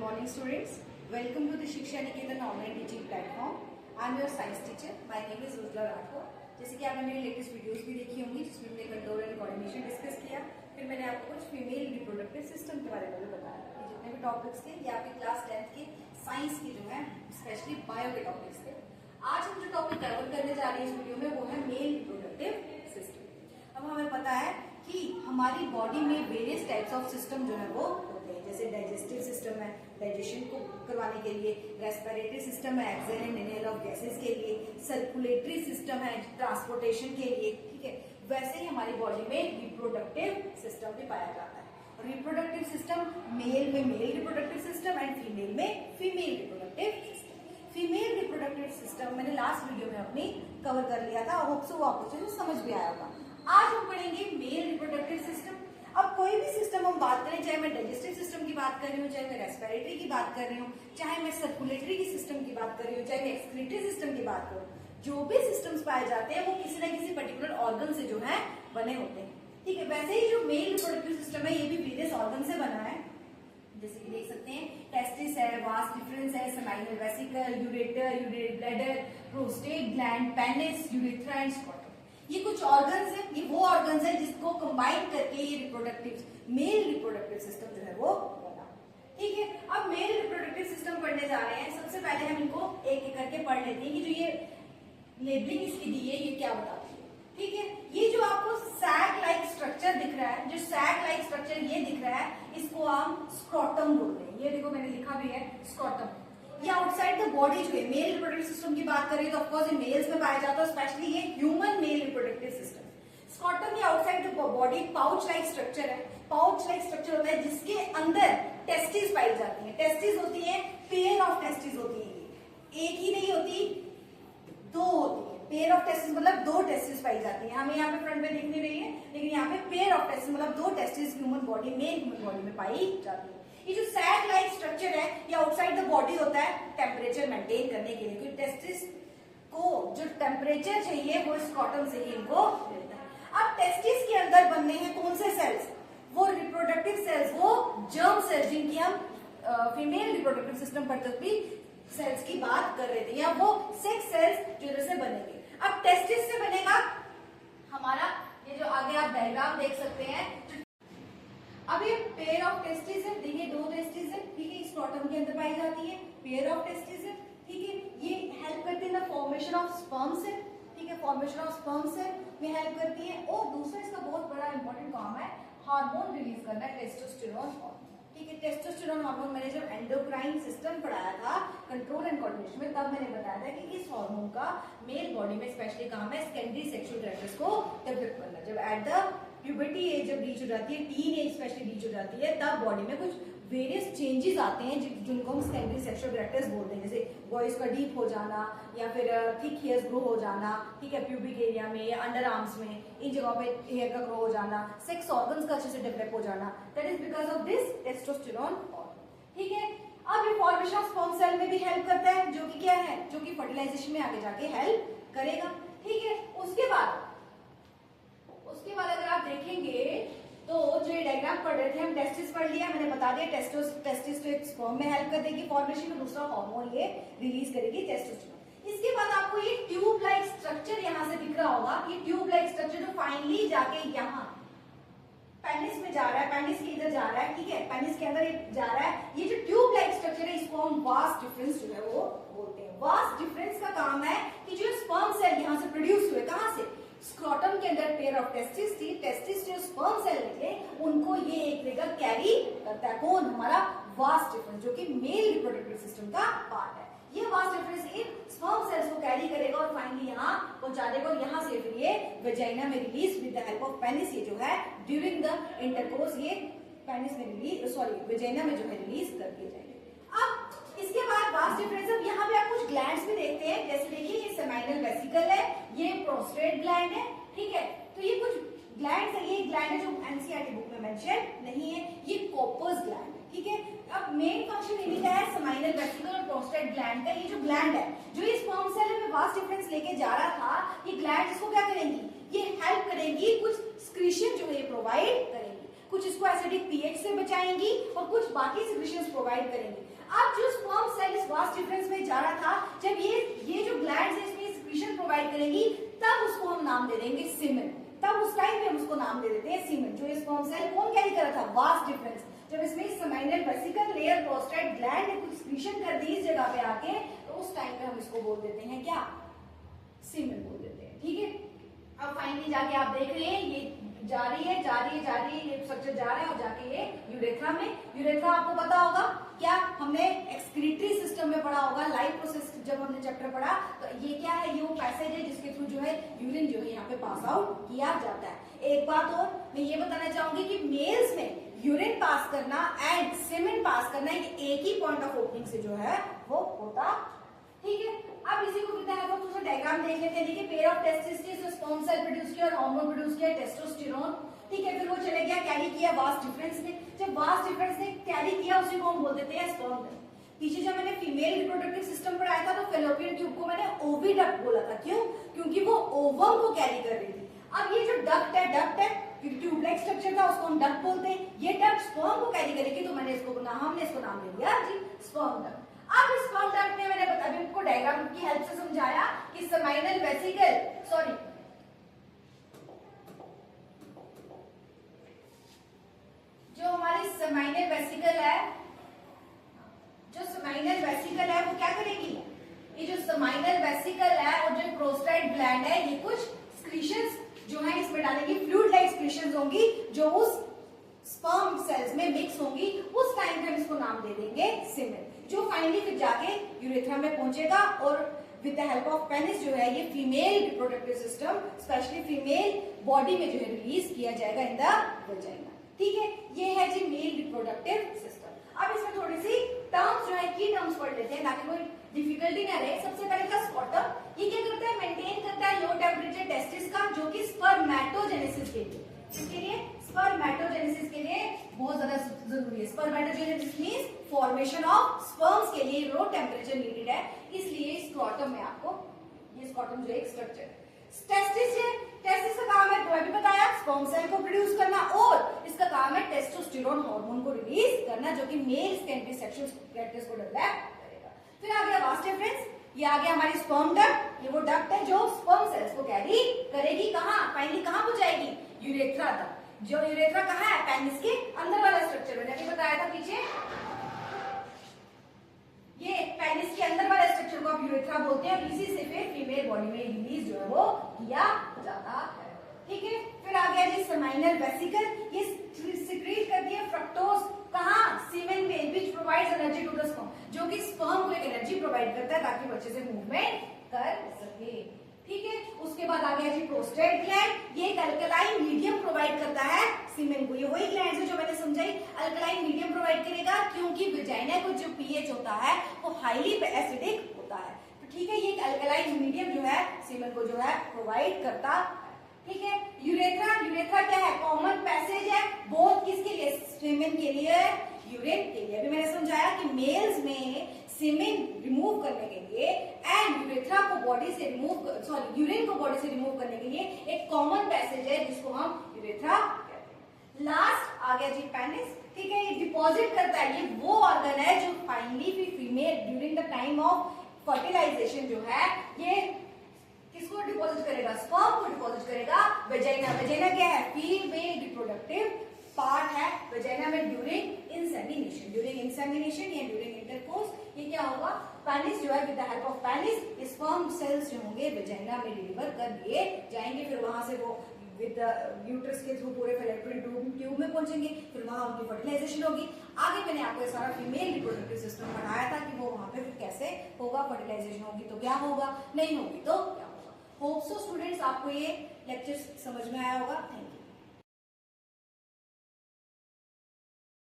morning students. Welcome to the Shiksha Niketan online teaching platform. I am your science teacher. My name is Rudra Rathod. जैसे कि आपने मेरी latest videos भी देखी होंगी जिसमें मैंने कंट्रोल एंड कोऑर्डिनेशन डिस्कस किया, फिर मैंने आपको कुछ फीमेल रिप्रोडक्टिव सिस्टम के बारे में भी बताया। ये जितने भी टॉपिक्स थे ये आपकी क्लास 10th के साइंस की जो है स्पेशली बायो के टॉपिक्स थे। आज हम जो टॉपिक कवर करने जा रहे हैं इस वीडियो में वो है मेल रिप्रोडक्टिव सिस्टम। अब हमें पता है कि हमारी बॉडी में वेरियस टाइप्स ऑफ सिस्टम जो है वो होते हैं, जैसे डाइजेस्टिव सिस्टम है डाइजेशन को करवाने के लिए, रेस्पिरेटरी सिस्टम है exhale and inhale of gases के लिए, सर्कुलेटरी सिस्टम है ट्रांसपोर्टेशन के लिए, ठीक है। वैसे ही हमारी बॉडी में रिप्रोडक्टिव सिस्टम भी पाया जाता है। रिप्रोडक्टिव सिस्टम मेल में male reproductive system and female में female reproductive system. Female reproductive system मैंने लास्ट वीडियो में अपनी कवर कर लिया था, होप सो आपको समझ भी आया होगा। आज हम पढ़ेंगे मेल रिप्रोडक्टिव सिस्टम। अब कोई भी सिस्टम हम बात करें, चाहे मैं डाइजेस्टिव सिस्टम की बात कर रही हूँ, चाहे मैं रेस्पिरेटरी की बात कर रही हूँ, चाहे मैं सर्कुलेटरी की सिस्टम की बात कर रही हूँ, चाहे मैं एक्सक्रीटरी सिस्टम की बात करूँ, जो भी सिस्टम्स पाए जाते हैं वो किसी न किसी पर्टिकुलर ऑर्गन से जो है बने होते हैं, ठीक है। वैसे ही जो मेल रिप्रोडक्टिव सिस्टम है ये भी वेरियस ऑर्गन से बना है, जैसे कि देख सकते हैं टेस्टिस है, वास डिफरेंस है, seminal vesicle, ureter, urate bladder, prostate gland, penis, urethra and scrotum. ये कुछ ऑर्गन्स हैं, ये वो ऑर्गन्स हैं जिसको कंबाइन करके ये रिप्रोडक्टिव मेल रिप्रोडक्टिव सिस्टम जो है वो बना, ठीक है। अब मेल रिप्रोडक्टिव सिस्टम पढ़ने जा रहे हैं। सबसे पहले हम इनको एक एक करके पढ़ लेते हैं कि जो ये लेबलिंग इसकी दी है ये क्या बताती है, ठीक है। ये जो आपको सैक लाइक स्ट्रक्चर दिख रहा है, जो सैक लाइक स्ट्रक्चर ये दिख रहा है, इसको हम स्क्रॉटम बोलते हैं। ये देखो मैंने लिखा भी है स्क्रॉटम। ये आउटसाइड द बॉडी जो है मेल रिप्रोडक्टिव सिस्टम की बात करें तो ऑफकोर्स ये मेल्स में पाया जाता है, स्पेशली ये human male reproductive system. Scrotum ये outside the body pouch like structure है। पाउच लाइक स्ट्रक्चर होता है जिसके अंदर टेस्टिस पाई जाती है। टेस्टिस होती है, पेयर ऑफ टेस्टिस होती है, एक ही नहीं होती, दो होती है। पेयर ऑफ टेस्टिस मतलब दो टेस्टिस पाई जाती है। हमें यहाँ पे फ्रंट में दिख नहीं रही है, लेकिन यहाँ पे पेयर ऑफ टेस्टिस मतलब दो टेस्टिस ह्यूमन बॉडी में ह्यूमन बॉडी में पाई जाती है। ये जो सैक लाइक स्ट्रक्चर है ये आउटसाइड द बॉडी होता है टेम्परेचर मेंटेन करने के लिए, क्योंकि टेस्टिस को जो टेम्परेचर चाहिए वो स्क्रॉटम से ही इनको मिलता है। अब टेस्टिस के अंदर बनने हैं कौन से सेल्स, वो रिप्रोडक्टिव सेल्स, वो जर्म सेल्स जिनकी हम फीमेल रिप्रोडक्टिव सिस्टम पर तक भी सेल्स की बात कर रहे थे, या वो सेक्स सेल्स जो इधर से बनेंगे। अब टेस्टिस से बनेगा हमारा ये जो आगे आप डायग्राम देख सकते हैं। अब ये पेयर ऑफ टेस्टिस है, देखिए दो टेस्टिस है, ठीक है, स्क्रॉटम के अंदर पाई जाती है। पेयर ऑफ टेस्टिस है, ठीक है, ये हेल्प करती है फॉर्मेशन ऑफ स्पर्म से, ठीक है, फॉर्मेशन ऑफ स्पर्म से में हेल्प करती है। और दूसरा इसका बहुत बड़ा इंपॉर्टेंट काम है हार्मोन रिलीज करना, टेस्टोस्टेरोन हार्मोन, ठीक है। टेस्टोस्टेरोन हार्मोन मैंने जब एंडोक्राइन सिस्टम पढ़ाया था कंट्रोल एंड कोऑर्डिनेशन में, तब मैंने बताया था कि इस हार्मोन का मेल बॉडी में स्पेशली काम है सेकेंडरी सेक्सुअल ड्राइव्स को डेवलप करना। जब एट द प्यूबर्टी एज जब रीच हो जाती है, टीन एज स्पेशली रीच हो जाती है, तब बॉडी में कुछ वेरियस चेंजेस आते हैं जिनको हम सेकेंडरी सेक्सुअल डायरेक्टर्स बोलते हैं, जैसे वॉइस का डीप हो जाना या फिर थिक हेयर्स ग्रो हो जाना, ठीक है, प्यूबिक एरिया में या अंडर आर्म्स में, इन जगहों पे हेयर का ग्रो हो जाना, सेक्स ऑर्गन्स का अच्छे से डेवलप हो जाना, that is because of this testosterone, ठीक है। अब ये फॉर्मेशन ऑफ स्पर्म सेल में भी हेल्प करता है, जो कि क्या है, जो कि फर्टिलाइजेशन में आगे जाके हेल्प करेगा, ठीक है। उसके बाद अगर आप देखेंगे तो जो डायग्राम पढ़ रहे थे हम, टेस्टिस पढ़ लिया, मैंने बता दिया टेस्टिस तो एक स्पर्म में हेल्प कर देगी फॉर्मेशन में, दूसरा हार्मोन ये रिलीज करेगी टेस्टोस्टेरोन। इसके बाद आपको ये ट्यूब लाइक स्ट्रक्चर यहाँ से दिख रहा होगा, ये ट्यूब लाइक स्ट्रक्चर जो फाइनली जाके यहाँ पेनिस में जा रहा है, पेनिस के इधर जा रहा है, ठीक है, पेनिस के अंदर जा रहा है। ये जो ट्यूब लाइक स्ट्रक्चर है इसको हम वास डिफरेंस जो है वो बोलते हैं। वास डिफरेंस का काम है कि जो स्पर्म सेल यहाँ से प्रोड्यूस हुए, कहाँ से, स्क्रॉटम के अंदर पेयर ऑफ टेस्टिस थी, टेस्टिस जो स्पर्म सेल निकले उनको ये एक जगह कैरी करता है, कौन, हमारा वास डिफरेंस, जो कि मेल रिप्रोडक्टिव सिस्टम का पार्ट है। ये vas difference in sperm cells को कैरी करेगा और फाइनली यहाँ पहुंचा देगा, और यहाँ से फिर ये वेजाइना में release with the help of penis, ये जो है ड्यूरिंग द इंटरकोर्स ये पेनिस में रिलीज, सॉरी वेजाइना में जो है रिलीज कर दिए जाएंगे। अब इसके बाद वास डिफरेंस, अब यहाँ पे आप कुछ ग्लैंड्स भी देखते हैं, जैसे देखिए ये सेमाइनल वेसिकल है, ये प्रोस्टेट ग्लैंड है, ठीक है। तो ये कुछ ग्लैंड्स है, ये ग्लैंड है जो एनसीईआरटी बुक में मेंशन नहीं है, ये कॉपर्स ग्लैंड है, ठीक है। अब मेन फंक्शन इन्हीं का है सेमाइनल वेसिकल और प्रोस्टेट ग्लैंड का। ये जो ग्लैंड है जो ये स्पर्म सेल में वास डिफरेंस लेके जा रहा था, ये ग्लैंड इसको क्या करेंगी, ये हेल्प करेंगी, कुछ सिक्रीशन जो है प्रोवाइड करेंगी, कुछ इसको एसिडिक पीएच से बचाएंगी और कुछ बाकी सिक्रीशंस प्रोवाइड करेंगी। अब जो स्पर्म सेल इस वास्ट डिफरेंस में जा रहा था, जब ये जो ग्लैंड्स है इसमें सिक्रीशन प्रोवाइड करेंगी, तब उसको हम नाम दे देंगे सीमेन। तब उस टाइम पे हम उसको नाम दे देते हैं सीमेन। जो स्पर्म सेल कौन कैरी कर रहा था, वास्ट डिफरेंस, जब इसमें seminal vesicle layer prostate gland ने कुछ सिक्रीशन कर दी इस जगह पे आके, तो उस टाइम पे हम इसको बोल देते हैं क्या, सीमेन बोल देते हैं। ठीक है, अब फाइनली जाके आप देख रहे हैं ये जा रही है ये स्ट्रक्चर जा रहा है और जाके ये यूरेथ्रा में। यूरेथ्रा आपको पता होगा क्या, हमने एक्सक्रीटरी सिस्टम में पढ़ा होगा, लाइफ प्रोसेस जब हमने चैप्टर पढ़ा, तो ये क्या है, ये वो पैसेज है जिसके थ्रू जो है यूरिन जो है यहाँ पे पास आउट किया जाता है। एक बात और मैं ये बताना चाहूंगी कि मेल्स में यूरिन पास करना एंड सीमेन पास करना ये एक ही पॉइंट ऑफ ओपनिंग से जो है वो होता। ठीक है, अब इसी को कितना है तो डायग्राम देख लेते हैं। देखिए, पेयर ऑफ टेस्टिस से स्पर्म सेल प्रोड्यूस किया और हार्मोन प्रोड्यूस किया, टेस्टोस्टेरोन। ठीक है, फिर वो चले गया कैरी किया वास्ट डिफरेंस ने। जब वास्ट डिफरेंस ने कैरी किया उसी को हम बोल देते हैं स्पर्म। पीछे जब मैंने फीमेल रिप्रोडक्टिव सिस्टम पढ़ाया था तो फेलोपियन ट्यूब को मैंने ओविडक्ट बोला था। क्यों? क्योंकि वो ओवम को कैरी कर रही थी। अब ये जो डक्ट है ट्यूब लाइक स्ट्रक्चर था, उसको हम डक्ट बोलते हैं। ये डक्ट स्पर्म को कैरी करेगी, तो हमने इसको नाम दे दिया जी स्पर्म डक्ट। अब इस स्पर्म डक्ट में मैंने अभी आपको डायग्राम की हेल्प से समझाया कि सेमिनल वेसिकल, जो हमारी सेमिनल वेसिकल है वो क्या करेगी, ये जो सेमिनल वेसिकल है और जो प्रोस्टेट ग्लैंड है ये कुछ सिक्रीशंस जो है इसमें डालेंगी, फ्लूइड लाइक सिक्रीशंस होंगी जो उस स्पर्म सेल्स में मिक्स होंगी। उस टाइम पे हम इसको नाम दे देंगे सीमेन, जो फाइनली फिर जाके यूरेथ्रा में पहुंचेगा और with the help of penis जो है ये female reproductive system specially female body में जो है रिलीज किया जाएगा इन द वजाइना। ठीक है, ये है जी मेल रिप्रोडक्टिव सिस्टम। अब इसमें थोड़ी सी टर्म्स जो है की टर्म्स पढ़ लेते हैं ताकि कोई डिफिकल्टी ना रहे। सबसे पहले था स्कॉटम। ये क्या करता है, मेंटेन करता है लो टेम्परेचर टेस्टिस का, जो कि स्पर्मेटोजेनेसिस के लिए, इसके लिए स्पर्मेटोजेनेसिस के लिए बहुत ज्यादा जरूरी है। Spermatogenesis means formation of sperms के लिए लो टेम्परेचर नीडेड है, इसलिए स्क्रॉटम में आपको ये स्क्रॉटम जो एक स्ट्रक्चर है। टेस्टिस है, टेस्टिस का काम है, तो अभी बताया स्पर्म सेल को प्रोड्यूस करना और इसका काम है टेस्टोस्टेरोन हार्मोन को रिलीज करना, जो कि मेल स्कैंडी सेक्सुअल कैरेक्टर्स को डेवलप करेगा। फिर आ गया वास्ट डिफरेंस, ये आ गया हमारी स्पर्म डक्ट। ये वो डक्ट है जो स्पर्म सेल्स को कैरी करेगी, कहां फाइनली कहां पहुंचाएगी, यूरेथ्रा तक। जो यूरेथ्रा कहां है, पेनिस के अंदर वाला स्ट्रक्चर मैंने अभी बताया था पीछे, ये पेनिस के अंदर वाला स्ट्रक्चर को आप यूरेथ्रा बोलते हैं और इसी से फिर फीमेल बॉडी में रिलीज जो है वो किया जाता है। ठीक है, फिर आ गया जी सेमिनल वेसिकल। ये सिक्रीट करती है फ्रक्टोज, कहां, सीमेन में, which provides energy to the sperm, जो कि स्पर्म को एक एनर्जी प्रोवाइड करता है ताकि वो अच्छे से मूवमेंट कर सके। ठीक है, उसके बाद आ गया जी प्रोस्टेट ग्लैंड। ये एक अल्कलाइन मीडियम प्रोवाइड करता है सीमेन को। ये वही ग्लैंड है जो मैंने समझाई, अल्कलाइन मीडियम प्रोवाइड करेगा क्योंकि वजाइना को जो पीएच होता है वो हाईली एसिडिक होता है। तो ठीक है, ये एक अल्कलाइन मीडियम जो है सीमेन को जो है प्रोवाइड करता है। ठीक है, यूरेथ्रा क्या है, कॉमन पैसेज है, बोथ किसके लिए, सीमेन के लिए, यूरिन के लिए। अभी मैंने समझाया कि मेल्स में सीमेन रिमूव करने के लिए एंड यूरेथ्रा को बॉडी से यूरिन को बॉडी से रिमूव करने के लिए एक कॉमन पैसेज है जिसको हम यूरेथ्रा कहते हैं। लास्ट आ गया जी पेनिस। ठीक है, ये डिपॉजिट करता है, ये वो ऑर्गन है जो फाइनली भी female during the time of fertilization जो है ये किसको डिपॉजिट करेगा, स्पर्म को डिपॉजिट करेगा वजाइना। वजाइना क्या है, फीमेल रिप्रोडक्टिव पार्ट है वजाइना में ड्यूरिंग इंसेमिनेशन या ड्यूरिंग इंटरकोर्स। ये क्या होगा, पेनिस जो है with the help of penis sperm cells जो होंगे वजाइना में डिलीवर कर दिए जाएंगे, फिर वहां से वो विद यूट्रस के थ्रू पूरे फेलोपियन ट्यूब में पहुंचेंगे, फिर वहां उनकी फर्टिलाइजेशन होगी। आगे मैंने आपको ये सारा फीमेल रिप्रोडक्टिव सिस्टम पढ़ाया था कि वो वहां पे फिर कैसे होगा, फर्टिलाइजेशन होगी तो क्या होगा, नहीं होगी तो क्या होगा। होप सो स्टूडेंट्स आपको ये लेक्चर समझ में आया होगा। Thank you.